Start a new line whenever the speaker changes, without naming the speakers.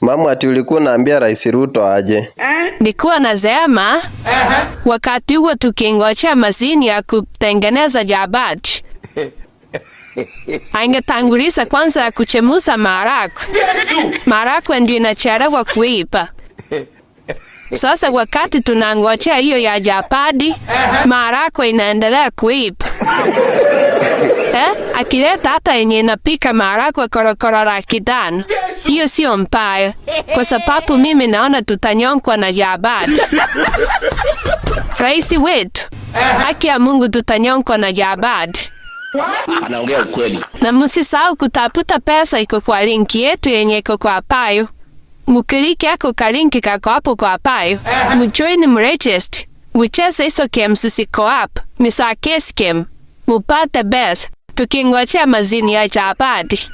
Mama, ati ulikuwa unaambia Rais Ruto aje?
Nilikuwa nasema wakati huo tukingojea mashini ya kutengeneza chapati, angetanguliza kwanza kuchemusha maharagwe. Maharagwe ndio inachelewa kuiva. Sasa wakati tunangojea hiyo ya chapati, maharagwe inaendelea kuiva. Akileta hata yenye inapika maharagwe korokoro la kidano, hiyo sio mbaya, kwa sababu mimi naona tutanyongwa na chapati. Rais wetu, haki ya Mungu, tutanyongwa na chapati.
Anaongea ukweli.
Na msisahau kutafuta pesa iko kwa linki yetu yenye iko kwa payo. Mukiliki yako kalinki kako hapo kwa payo. Mjoin mregister. Mcheze hizo games ziko hapo. Misake scam. Mupate best. Tukingojea mashini ya chapati.